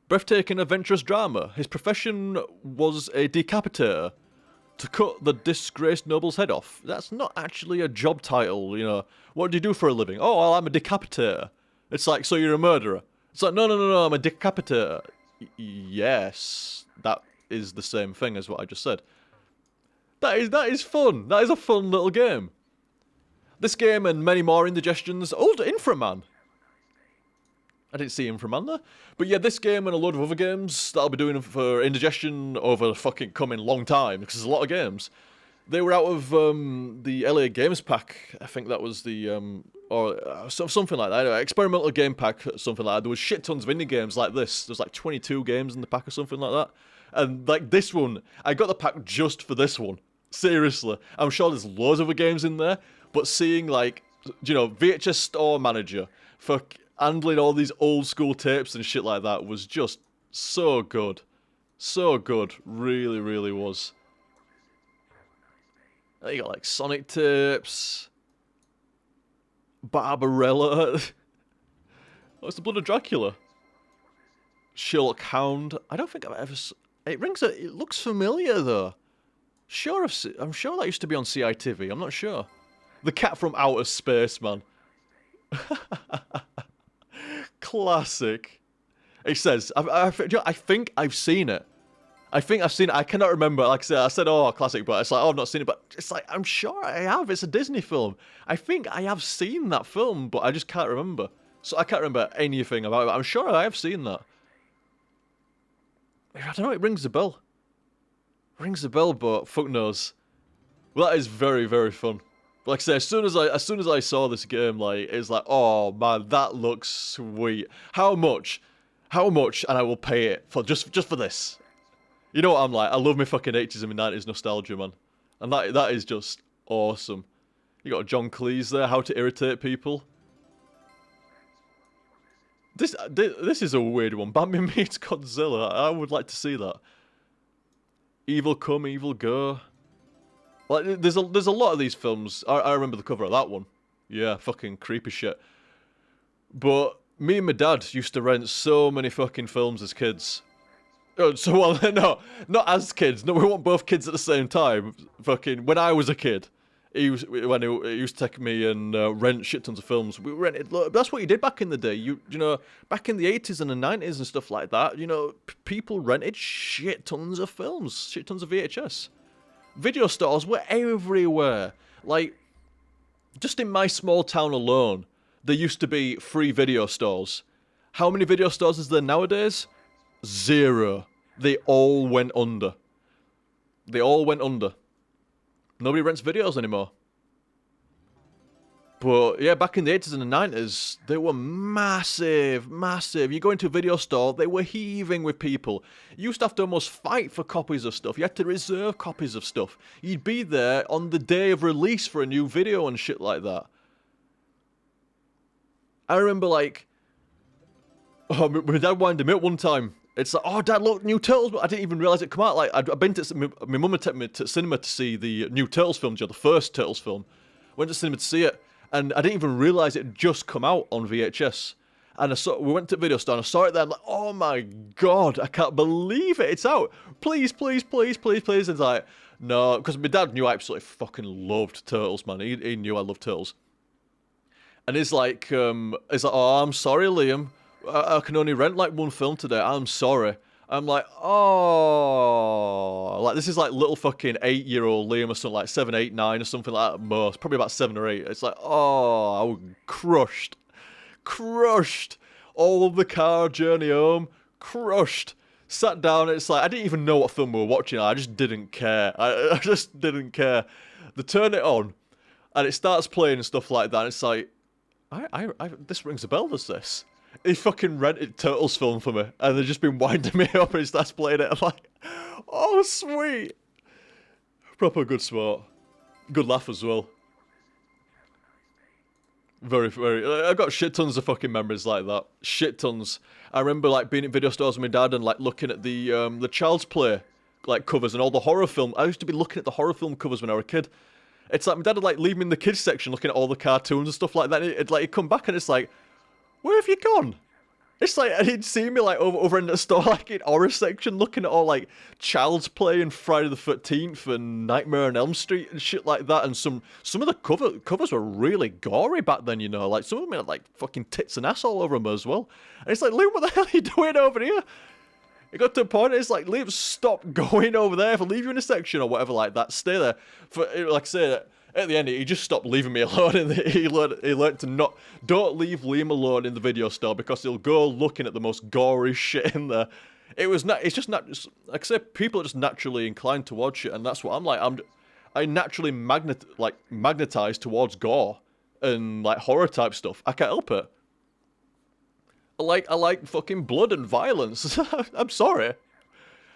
Breathtaking adventurous drama. His profession was a decapitator. To cut the disgraced noble's head off. That's not actually a job title, you know. What do you do for a living? Oh, well, I'm a decapitator. It's like, so you're a murderer. It's like, no, I'm a decapitator. Yes, that is the same thing as what I just said. That is fun. That is a fun little game. This game and many more indigestions. Old Inframan. I didn't see Inframan there. But yeah, this game and a load of other games that I'll be doing for indigestion over the fucking coming long time, because there's a lot of games. They were out of the LA Games Pack. I think that was the, something like that. Anyway, experimental game pack, something like that. There was shit tons of indie games like this. There's like 22 games in the pack or something like that. And like this one, I got the pack just for this one. Seriously. I'm sure there's loads of other games in there, but seeing like, you know, VHS Store Manager for handling all these old school tapes and shit like that was just so good. So good. Really, really was. You got like Sonic Tips, Barbarella. Oh, it's the Blood of Dracula. Sherlock Hound. I don't think I've ever. It looks familiar though. I'm sure that used to be on CITV. I'm not sure. The Cat from Outer Space, man. Classic. It says. I think I've seen it. I cannot remember. Like I said, oh, classic, but it's like, oh, I've not seen it. But it's like, I'm sure I have. It's a Disney film. I think I have seen that film, but I just can't remember. So I can't remember anything about it. But I'm sure I have seen that. I don't know. It rings a bell. Rings a bell, but fuck knows. Well, that is very, very fun. Like I say, as soon as I saw this game, like it's like, oh man, that looks sweet. How much? How much? And I will pay it for just for this. You know what I'm like? I love my fucking 80s and my 90s nostalgia, man. And that is just awesome. You got John Cleese there, How to Irritate People. This is a weird one. Batman meets Godzilla. I would like to see that. Evil Come, Evil Go. Like, there's a lot of these films. I remember the cover of that one. Yeah, fucking creepy shit. But me and my dad used to rent so many fucking films as kids. So, well, no, not as kids. No, we weren't both kids at the same time. Fucking, when I was a kid, he used to take me and rent shit tons of films. We rented, that's what you did back in the day. You know, back in the 80s and the 90s and stuff like that, you know, people rented shit tons of films, shit tons of VHS. Video stores were everywhere. Like, just in my small town alone, there used to be 3 video stores. How many video stores is there nowadays? 0. They all went under. They all went under. Nobody rents videos anymore. But yeah, back in the 80s and the 90s, they were massive, massive. You go into a video store, they were heaving with people. You used to have to almost fight for copies of stuff. You had to reserve copies of stuff. You'd be there on the day of release for a new video and shit like that. I remember, like, oh, my dad winded me up one time. It's like, oh, Dad, look, new Turtles. But I didn't even realise it come out. Like, I'd been to, my mum had taken me to cinema to see the new Turtles film, the first Turtles film. Went to cinema to see it, and I didn't even realise it had just come out on VHS. And we went to the video store, and I saw it there, and I'm like, oh my God, I can't believe it, it's out. Please, please, please, please, please. And it's like, no, because my dad knew I absolutely fucking loved Turtles, man. He knew I loved Turtles. And he's like, oh, I'm sorry, Liam. I can only rent like one film today. I'm sorry. I'm like, oh, like this is like little fucking 8-year-old Liam or something, like 7, 8, 9 or something like that at most. Probably about 7 or 8. It's like, oh, I was crushed. All of the car journey home, crushed. Sat down, it's like, I didn't even know what film we were watching. I just didn't care. I just didn't care. They turn it on, and it starts playing and stuff like that. And it's like, this rings a bell, does this? He fucking rented Turtles film for me, and they've just been winding me up, and he starts playing it. I'm like, oh, sweet. Proper good sport. Good laugh as well. Very, very. I've got shit tons of fucking memories like that. Shit tons. I remember like being in video stores with my dad and like looking at the Child's Play like covers and all the horror film. I used to be looking at the horror film covers when I was a kid. It's like my dad would like leave me in the kids section looking at all the cartoons and stuff like that. And he'd come back and it's like, where have you gone? It's like, and he'd see me like over in the store, like in horror section, looking at all like Child's Play and Friday the 13th and Nightmare on Elm Street and shit like that. And some of the covers were really gory back then, you know, like some of them had like fucking tits and ass all over them as well. And it's like, Liam, what the hell are you doing over here? It got to a point, it's like, Liam, stop going over there. If I leave you in a section or whatever like that, stay there. For like I say, at the end, he just stopped leaving me alone, and he learned to don't leave Liam alone in the video store because he'll go looking at the most gory shit in there. It's just not, like I said, people are just naturally inclined towards shit, and that's what I'm like. I naturally magnetize towards gore and like horror type stuff. I can't help it. I like fucking blood and violence. I'm sorry.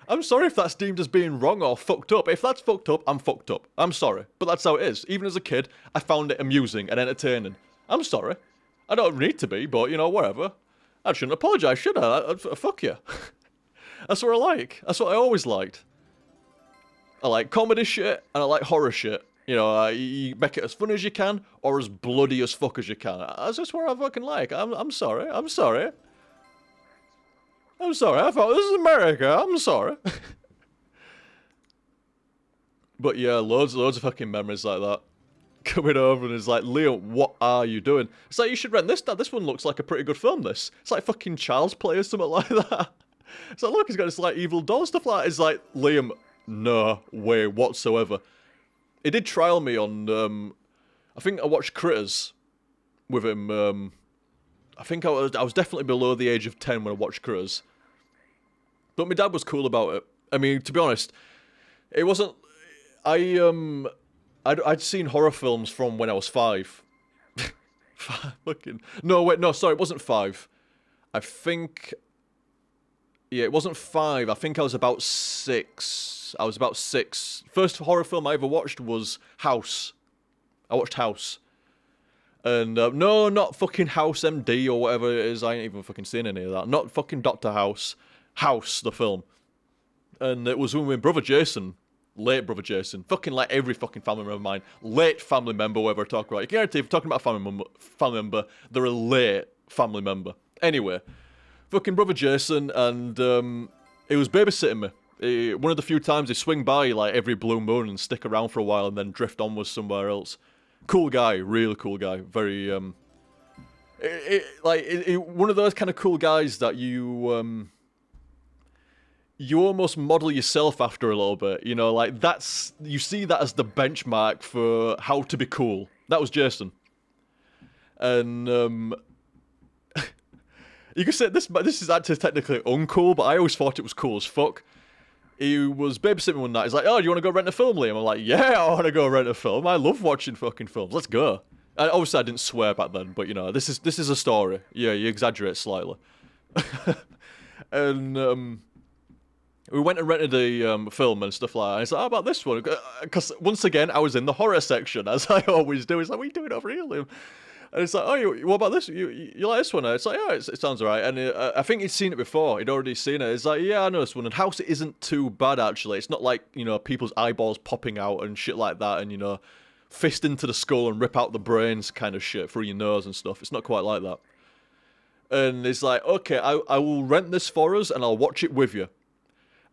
I'm sorry if that's deemed as being wrong or fucked up. If that's fucked up, I'm fucked up. I'm sorry. But that's how it is. Even as a kid, I found it amusing and entertaining. I'm sorry. I don't need to be, but, you know, whatever. I shouldn't apologise, should I? Fuck you. That's what I like. That's what I always liked. I like comedy shit, and I like horror shit. You know, you make it as funny as you can, or as bloody as fuck as you can. That's just what I fucking like. I'm sorry. I'm sorry. I'm sorry. I thought this is America. I'm sorry. But yeah, loads of fucking memories like that. Coming over and it's like, Liam, what are you doing? It's like, you should rent this, Dad. This one looks like a pretty good film, this. It's like fucking Child's Play or something like that. It's like, look, he's got this like evil doll stuff like that. It's like, Liam, no way whatsoever. He did trial me on, I think I watched Critters with him. I think I was definitely below the age of 10 when I watched Critters. But my dad was cool about it. I mean, to be honest, it wasn't... I'd seen horror films from when I was 5. Fucking... No, wait, no, sorry, it wasn't 5. I think... Yeah, it wasn't 5. I think I was about 6. I was about 6. First horror film I ever watched was House. I watched House. And, no, not fucking House MD or whatever it is. I ain't even fucking seen any of that. Not fucking Dr. House. House, the film. And it was with my brother Jason. Late brother Jason. Fucking like every fucking family member of mine. Late family member, whatever I talk about. You can guarantee if you're talking about a family member, they're a late family member. Anyway. Fucking brother Jason, and he was babysitting me. One of the few times he swing by like every blue moon and stick around for a while and then drift onwards somewhere else. Cool guy, really cool guy. Very one of those kind of cool guys that you almost model yourself after a little bit. You know, like you see that as the benchmark for how to be cool. That was Jason, and you could say this is actually technically uncool, but I always thought it was cool as fuck. He was babysitting me one night. He's like, oh, do you want to go rent a film, Liam? I'm like, yeah, I want to go rent a film. I love watching fucking films. Let's go. And obviously, I didn't swear back then, but, you know, this is a story. Yeah, you exaggerate slightly. And we went and rented a film and stuff like that. And he's like, how about this one? Because, once again, I was in the horror section, as I always do. He's like, what are you doing over here, Liam? And it's like, oh, what about this? You like this one? And it's like, yeah, it sounds alright. And I think he'd seen it before. He'd already seen it. It's like, yeah, I know this one. And House isn't too bad, actually. It's not like, you know, people's eyeballs popping out and shit like that. And, you know, fist into the skull and rip out the brains kind of shit through your nose and stuff. It's not quite like that. And it's like, okay, I will rent this for us and I'll watch it with you.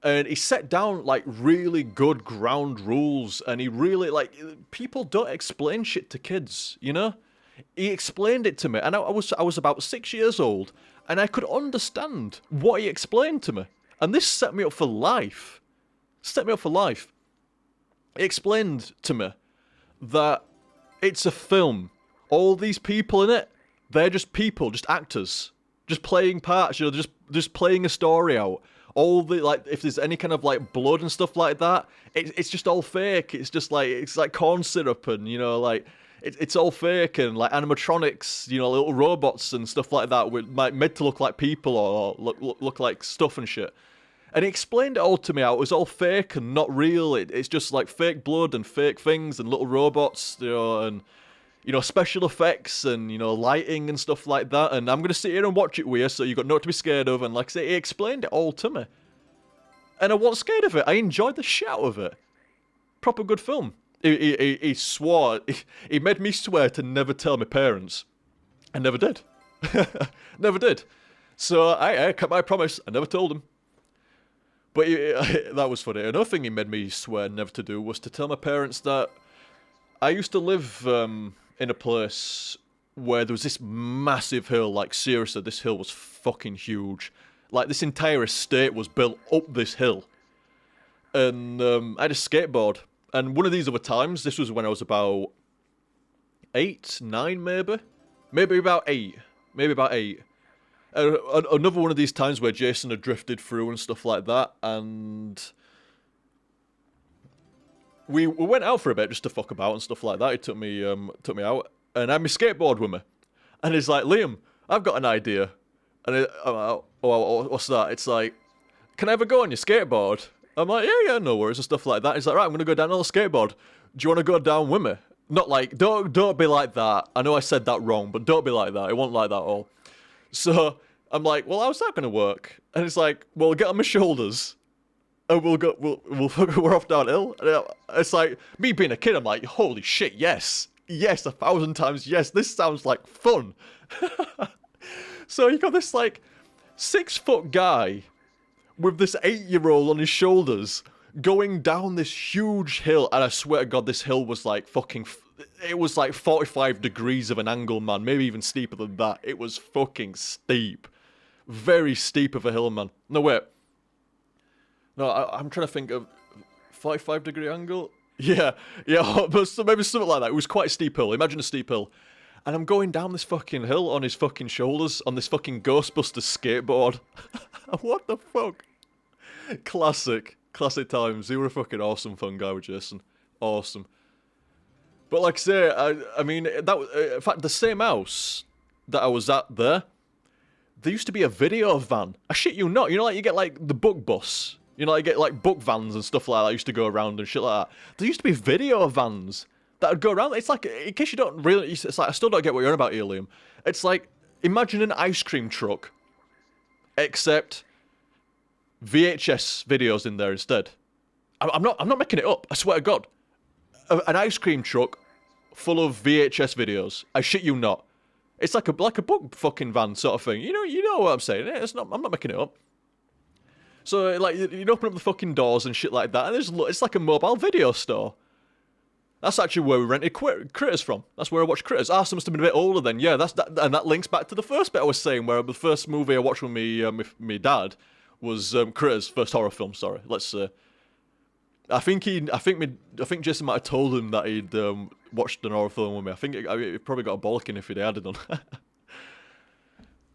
And he set down, like, really good ground rules. And he really, like, people don't explain shit to kids, you know? He explained it to me, and I was about 6 years old, and I could understand what he explained to me. And this set me up for life. Set me up for life. He explained to me that it's a film. All these people in it, they're just people, just actors. Just playing parts, you know, just playing a story out. All the, like, if there's any kind of, like, blood and stuff like that, it's just all fake. It's just, like, it's like corn syrup and, you know, like... It's all fake and like animatronics, you know, little robots and stuff like that, made to look like people or look like stuff and shit. And he explained it all to me how it was all fake and not real. It's just like fake blood and fake things and little robots, you know, and you know, special effects and, you know, lighting and stuff like that. And I'm gonna sit here and watch it with you, so you got nothing to be scared of. And like I say, he explained it all to me, and I wasn't scared of it. I enjoyed the shit out of it. Proper good film. He swore, he made me swear to never tell my parents. I never did. Never did. So I kept my promise, I never told them. But that was funny. Another thing he made me swear never to do was to tell my parents that I used to live in a place where there was this massive hill. Like, seriously, this hill was fucking huge. Like, this entire estate was built up this hill. And I had a skateboard. And one of these other times, this was when I was about 8, 9 maybe? Maybe about 8. Another one of these times where Jason had drifted through and stuff like that, and we went out for a bit just to fuck about and stuff like that. He took me out, and I had my skateboard with me. And he's like, Liam, I've got an idea. And I'm like, oh, what's that? It's like, can I ever go on your skateboard? I'm like, yeah, no worries and stuff like that. He's like, right, I'm going to go down on the skateboard. Do you want to go down with me? Not like, don't be like that. I know I said that wrong, but don't be like that. It won't like that at all. So I'm like, well, how's that going to work? And it's like, well, get on my shoulders. and we're off downhill. And it's like, me being a kid, I'm like, holy shit, yes. Yes, 1,000 times yes. This sounds like fun. So you got this, like, 6-foot guy with this 8-year-old on his shoulders going down this huge hill. And I swear to God, this hill was like it was like 45 degrees of an angle, man. Maybe even steeper than that. It was fucking steep. Very steep of a hill, man. No, wait. No, I'm trying to think of 45-degree angle. Yeah, but maybe something like that. It was quite a steep hill. Imagine a steep hill. And I'm going down this fucking hill on his fucking shoulders on this fucking Ghostbusters skateboard. What the fuck? Classic times. You were a fucking awesome fun guy with Jason. Awesome. But like I say, I mean, in fact, the same house that I was at there used to be a video van. I shit you not. You know, like you get like the book bus. You know, like you get like book vans and stuff like that used to go around and shit like that. There used to be video vans that would go around. It's like, in case you don't really, it's like, I still don't get what you're on about, Liam. It's like, imagine an ice cream truck, except VHS videos in there instead. I'm not making it up. I swear to God. An ice cream truck full of VHS videos. I shit you not. It's like a book fucking van sort of thing. You know what I'm saying. I'm not making it up. So like you'd open up the fucking doors and shit like that, and it's like a mobile video store. That's actually where we rented Critters from. That's where I watched Critters. Arse must have been a bit older then. Yeah, and that links back to the first bit I was saying, where the first movie I watched with me dad was Critters, first horror film. Sorry, let's. I think Jason might have told him that he'd watched an horror film with me. I think he probably got a bollocking if he'd added on.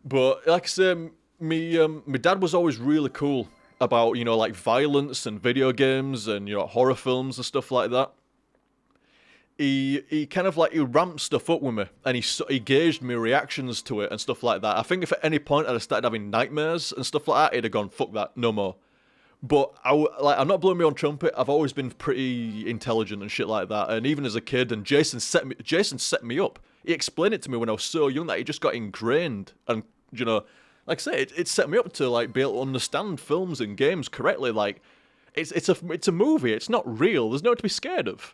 But like I said, my dad was always really cool about, you know, like violence and video games and, you know, horror films and stuff like that. He kind of like, he ramped stuff up with me, and he gauged my reactions to it and stuff like that. I think if at any point I'd have started having nightmares and stuff like that, he'd have gone, fuck that, no more. But I'm not blowing my own trumpet. I've always been pretty intelligent and shit like that. And even as a kid, and Jason set me up. He explained it to me when I was so young that he just got ingrained. And, you know, like I say, it set me up to like be able to understand films and games correctly. Like, it's a movie. It's not real. There's no to be scared of.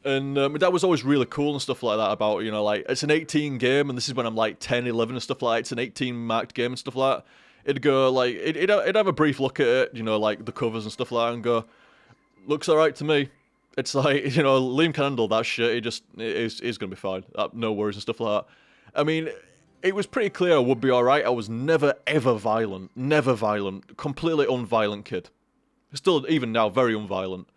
And my dad was always really cool and stuff like that about, you know, like, it's an 18 game, and this is when I'm like 10, 11 and stuff like that. It's an 18 marked game and stuff like that. It'd go, like, it'd have a brief look at it, you know, like, the covers and stuff like that, and go, looks alright to me. It's like, you know, Liam can handle that shit, he's gonna be fine. No worries and stuff like that. I mean, it was pretty clear I would be alright. I was never, ever violent. Never violent. Completely unviolent kid. Still, even now, very unviolent.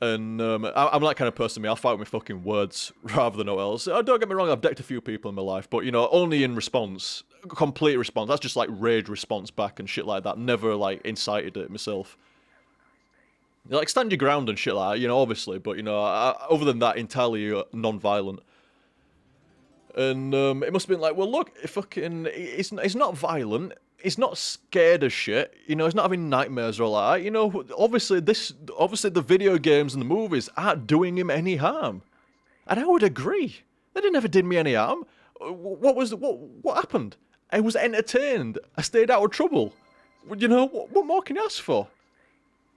And I'm that kind of person, me. I'll fight with my fucking words rather than all else. Don't get me wrong, I've decked a few people in my life, but, you know, only in response. Complete response. That's just like rage response back and shit like that. Never, like, incited it myself. You know, like, stand your ground and shit like that, you know, obviously, but, you know, other than that, entirely non-violent. And it must have been like, well, look, it's not violent. He's not scared of shit, you know, he's not having nightmares or all that, you know, obviously the video games and the movies aren't doing him any harm. And I would agree. They never did me any harm. What happened? I was entertained. I stayed out of trouble. You know, what more can you ask for?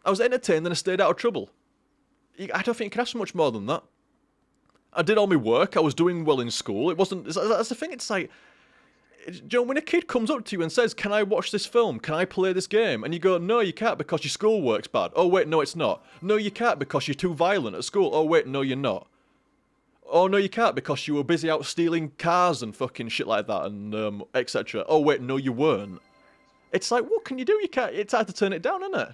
I was entertained and I stayed out of trouble. I don't think you can ask for much more than that. I did all my work, I was doing well in school, that's the thing, it's like, you know, when a kid comes up to you and says, can I watch this film? Can I play this game? And you go, no, you can't because your schoolwork's bad. Oh, wait, no, it's not. No, you can't because you're too violent at school. Oh, wait, no, you're not. Oh, no, you can't because you were busy out stealing cars and fucking shit like that and etc. Oh, wait, no, you weren't. It's like, what can you do? You can't. It's hard to turn it down, isn't it?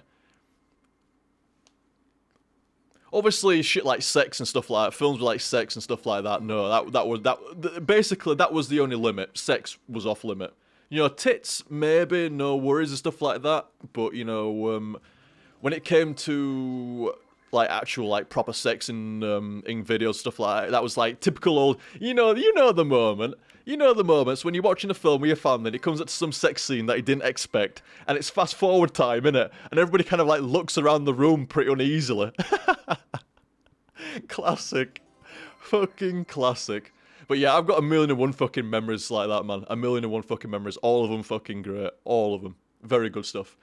Obviously, shit like sex and stuff like that, films with like sex and stuff like that, no, basically, that was the only limit. Sex was off limit. You know, tits, maybe, no worries and stuff like that, but, you know, when it came to, like, actual, like, proper sex in videos, stuff like that, that was, like, typical old, you know the moment. You know the moments when you're watching a film with your family and it comes up to some sex scene that you didn't expect, and it's fast forward time, innit? And everybody kind of, like, looks around the room pretty uneasily. Classic. Fucking classic. But yeah, I've got 1,000,001 fucking memories like that, man. 1,000,001 fucking memories. All of them fucking great. All of them. Very good stuff.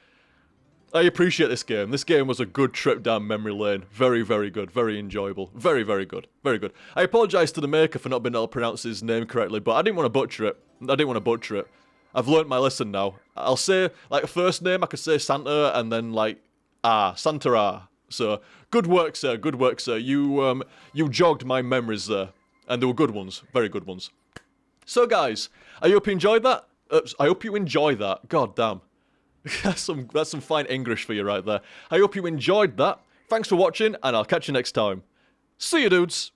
I appreciate this game. This game was a good trip down memory lane. Very, very good. Very enjoyable. Very, very good. Very good. I apologise to the maker for not being able to pronounce his name correctly, but I didn't want to butcher it. I've learnt my lesson now. I'll say, like, first name, I could say Santa, and then, like, Santa Ra. So, good work, sir. Good work, sir. You jogged my memories there. And they were good ones. Very good ones. So, guys, I hope you enjoyed that. I hope you enjoy that. God damn. That's some fine English for you right there. I hope you enjoyed that. Thanks for watching, and I'll catch you next time. See you, dudes.